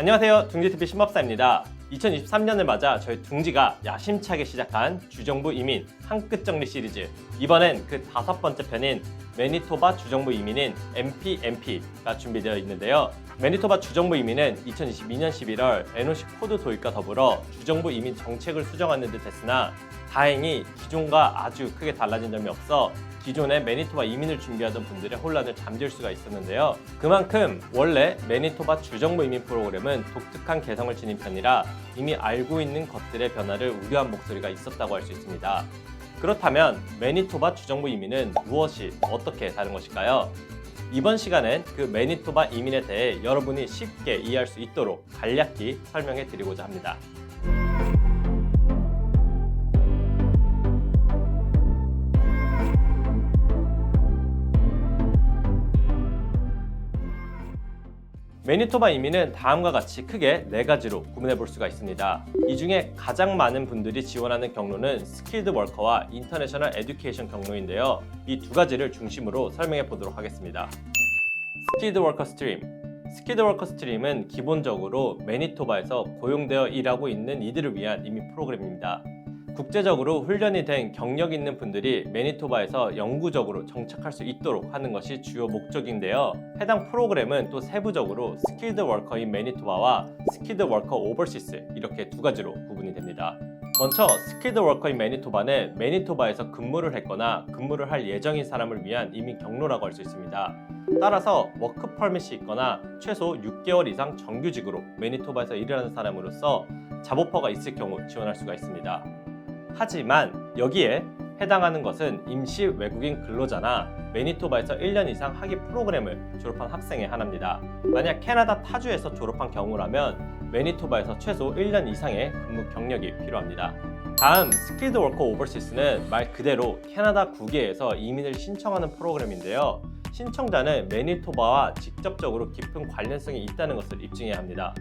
안녕하세요. 둥지TV 신법사입니다. 2023년을 맞아 저희 둥지가 야심차게 시작한 주정부 이민 한 끗 정리 시리즈, 이번엔 그 5번째 편인 매니토바 주정부 이민인 MPMP가 준비되어 있는데요. 매니토바 주정부 이민은 2022년 11월 NOC 코드 도입과 더불어 주정부 이민 정책을 수정하는 듯 했으나 다행히 기존과 아주 크게 달라진 점이 없어 기존에 매니토바 이민을 준비하던 분들의 혼란을 잠재울 수가 있었는데요. 그만큼 원래 매니토바 주정부 이민 프로그램은 독특한 개성을 지닌 편이라 이미 알고 있는 것들의 변화를 우려한 목소리가 있었다고 할 수 있습니다. 그렇다면 매니토바 주정부 이민은 무엇이 어떻게 다른 것일까요? 이번 시간엔 그 매니토바 이민에 대해 여러분이 쉽게 이해할 수 있도록 간략히 설명해 드리고자 합니다. 매니토바 이민은 다음과 같이 크게 4가지로 구분해 볼 수가 있습니다. 이 중에 가장 많은 분들이 지원하는 경로는 스킬드 워커와 인터내셔널 에듀케이션 경로인데요. 이 2가지를 중심으로 설명해 보도록 하겠습니다. 스킬드 워커 스트림. 스킬드 워커 스트림은 기본적으로 매니토바에서 고용되어 일하고 있는 이들을 위한 이민 프로그램입니다. 국제적으로 훈련이 된 경력 있는 분들이 매니토바에서 영구적으로 정착할 수 있도록 하는 것이 주요 목적인데요. 해당 프로그램은 또 세부적으로 스킬드 워커인 매니토바와 스킬드 워커 오버시스, 이렇게 2가지로 구분이 됩니다. 먼저 스킬드 워커인 매니토바는 매니토바에서 근무를 했거나 근무를 할 예정인 사람을 위한 이민 경로라고 할 수 있습니다. 따라서 워크 퍼밋이 있거나 최소 6개월 이상 정규직으로 매니토바에서 일을 하는 사람으로서 잡오퍼가 있을 경우 지원할 수가 있습니다. 하지만 여기에 해당하는 것은 임시 외국인 근로자나 매니토바에서 1년 이상 학위 프로그램을 졸업한 학생에 한합니다. 만약 캐나다 타주에서 졸업한 경우라면 매니토바에서 최소 1년 이상의 근무 경력이 필요합니다. 다음 스킬드 워커 오버시스는 말 그대로 캐나다 국외에서 이민을 신청하는 프로그램인데요. 신청자는 매니토바와 직접적으로 깊은 관련성이 있다는 것을 입증해야 합니다.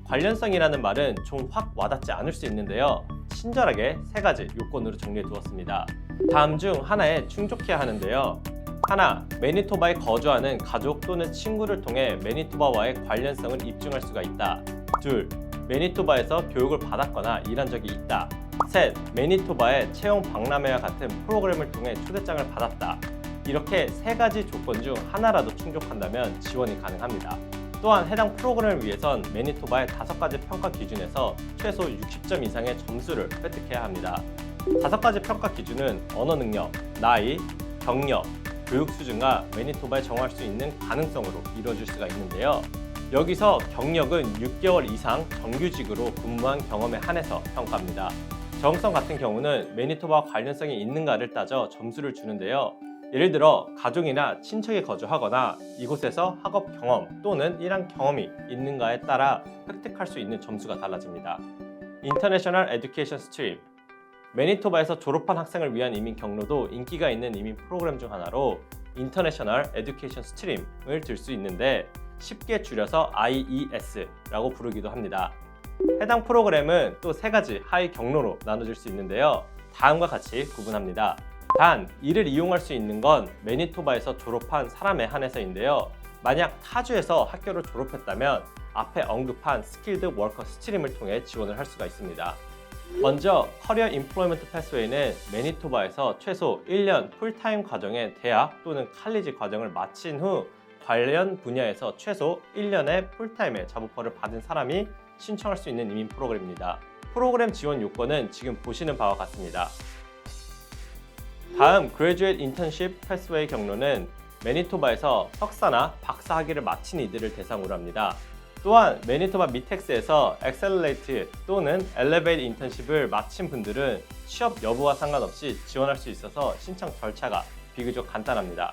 관련성이라는 말은 좀 확 와닿지 않을 수 있는데요. 친절하게 3가지 요건으로 정리해 두었습니다. 다음 중 하나에 충족해야 하는데요. 하나, 매니토바에 거주하는 가족 또는 친구를 통해 매니토바와의 관련성을 입증할 수가 있다. 둘, 매니토바에서 교육을 받았거나 일한 적이 있다. 셋, 매니토바의 채용 박람회와 같은 프로그램을 통해 초대장을 받았다. 이렇게 3가지 조건 중 하나라도 충족한다면 지원이 가능합니다. 또한 해당 프로그램을 위해선 매니토바의 5가지 평가 기준에서 최소 60점 이상의 점수를 획득해야 합니다. 5가지 평가 기준은 언어 능력, 나이, 경력, 교육 수준과 매니토바에 정할 수 있는 가능성으로 이루어질 수가 있는데요. 여기서 경력은 6개월 이상 정규직으로 근무한 경험에 한해서 평가합니다. 적응성 같은 경우는 매니토바와 관련성이 있는가를 따져 점수를 주는데요. 예를 들어 가족이나 친척이 거주하거나 이곳에서 학업 경험 또는 일한 경험이 있는가에 따라 획득할 수 있는 점수가 달라집니다. 인터내셔널 에듀케이션 스트림. 매니토바에서 졸업한 학생을 위한 이민 경로도 인기가 있는 이민 프로그램 중 하나로 인터내셔널 에듀케이션 스트림을 들 수 있는데 쉽게 줄여서 IES라고 부르기도 합니다. 해당 프로그램은 또 3가지 하위 경로로 나눠질 수 있는데요. 다음과 같이 구분합니다. 단, 이를 이용할 수 있는 건 매니토바에서 졸업한 사람에 한해서인데요. 만약 타주에서 학교를 졸업했다면 앞에 언급한 스킬드 워커 스트림을 통해 지원을 할 수가 있습니다. 먼저 커리어 인플로이먼트 패스웨이는 매니토바에서 최소 1년 풀타임 과정의 대학 또는 칼리지 과정을 마친 후 관련 분야에서 최소 1년의 풀타임의 잡오퍼를 받은 사람이 신청할 수 있는 이민 프로그램입니다. 프로그램 지원 요건은 지금 보시는 바와 같습니다. 다음 Graduate Internship Pathway 경로는 매니토바에서 석사나 박사 학위를 마친 이들을 대상으로 합니다. 또한 매니토바 미텍스에서 Accelerate 또는 Elevate 인턴십을 마친 분들은 취업 여부와 상관없이 지원할 수 있어서 신청 절차가 비교적 간단합니다.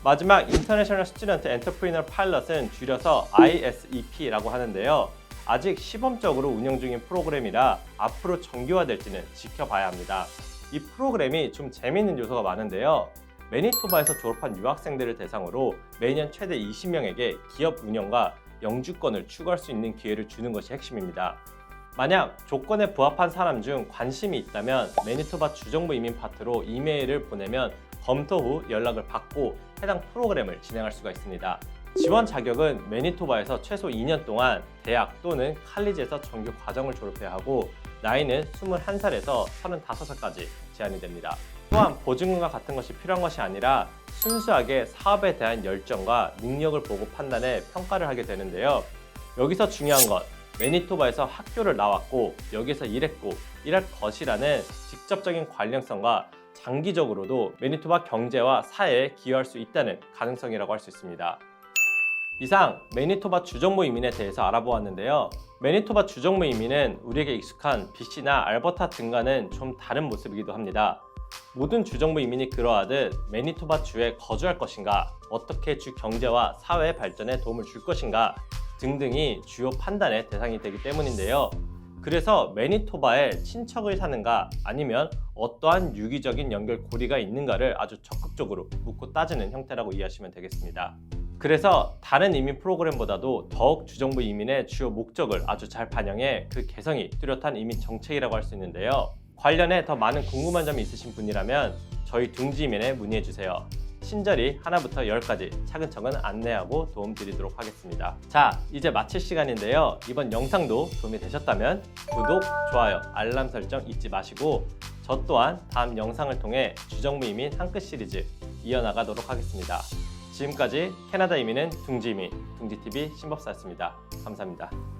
마지막 International Student Entrepreneur Pilot은 줄여서 ISEP라고 하는데요. 아직 시범적으로 운영 중인 프로그램이라 앞으로 정규화될지는 지켜봐야 합니다. 이 프로그램이 좀 재미있는 요소가 많은데요. 매니토바에서 졸업한 유학생들을 대상으로 매년 최대 20명에게 기업 운영과 영주권을 추구할 수 있는 기회를 주는 것이 핵심입니다. 만약 조건에 부합한 사람 중 관심이 있다면 매니토바 주정부 이민 파트로 이메일을 보내면 검토 후 연락을 받고 해당 프로그램을 진행할 수가 있습니다. 지원 자격은 매니토바에서 최소 2년 동안 대학 또는 칼리지에서 정규 과정을 졸업해야 하고 나이는 21살에서 35살까지 제한이 됩니다. 또한 보증금과 같은 것이 필요한 것이 아니라 순수하게 사업에 대한 열정과 능력을 보고 판단해 평가를 하게 되는데요. 여기서 중요한 건 매니토바에서 학교를 나왔고 여기서 일했고 일할 것이라는 직접적인 관련성과 장기적으로도 매니토바 경제와 사회에 기여할 수 있다는 가능성이라고 할 수 있습니다. 이상 매니토바 주정부 이민에 대해서 알아보았는데요. 매니토바 주정부 이민은 우리에게 익숙한 BC나 알버타 등과는 좀 다른 모습이기도 합니다. 모든 주정부 이민이 그러하듯 매니토바 주에 거주할 것인가, 어떻게 주 경제와 사회 발전에 도움을 줄 것인가 등등이 주요 판단의 대상이 되기 때문인데요. 그래서 매니토바에 친척을 사는가 아니면 어떠한 유기적인 연결고리가 있는가를 아주 적극적으로 묻고 따지는 형태라고 이해하시면 되겠습니다. 그래서 다른 이민 프로그램보다도 더욱 주정부 이민의 주요 목적을 아주 잘 반영해 그 개성이 뚜렷한 이민 정책이라고 할 수 있는데요. 관련해 더 많은 궁금한 점이 있으신 분이라면 저희 둥지이민에 문의해주세요. 친절히 하나부터 10까지 차근차근 안내하고 도움드리도록 하겠습니다. 자, 이제 마칠 시간인데요. 이번 영상도 도움이 되셨다면 구독, 좋아요, 알람 설정 잊지 마시고 저 또한 다음 영상을 통해 주정부 이민 한끗 시리즈 이어나가도록 하겠습니다. 지금까지 캐나다 이민은 둥지이민, 둥지TV 신법사였습니다. 감사합니다.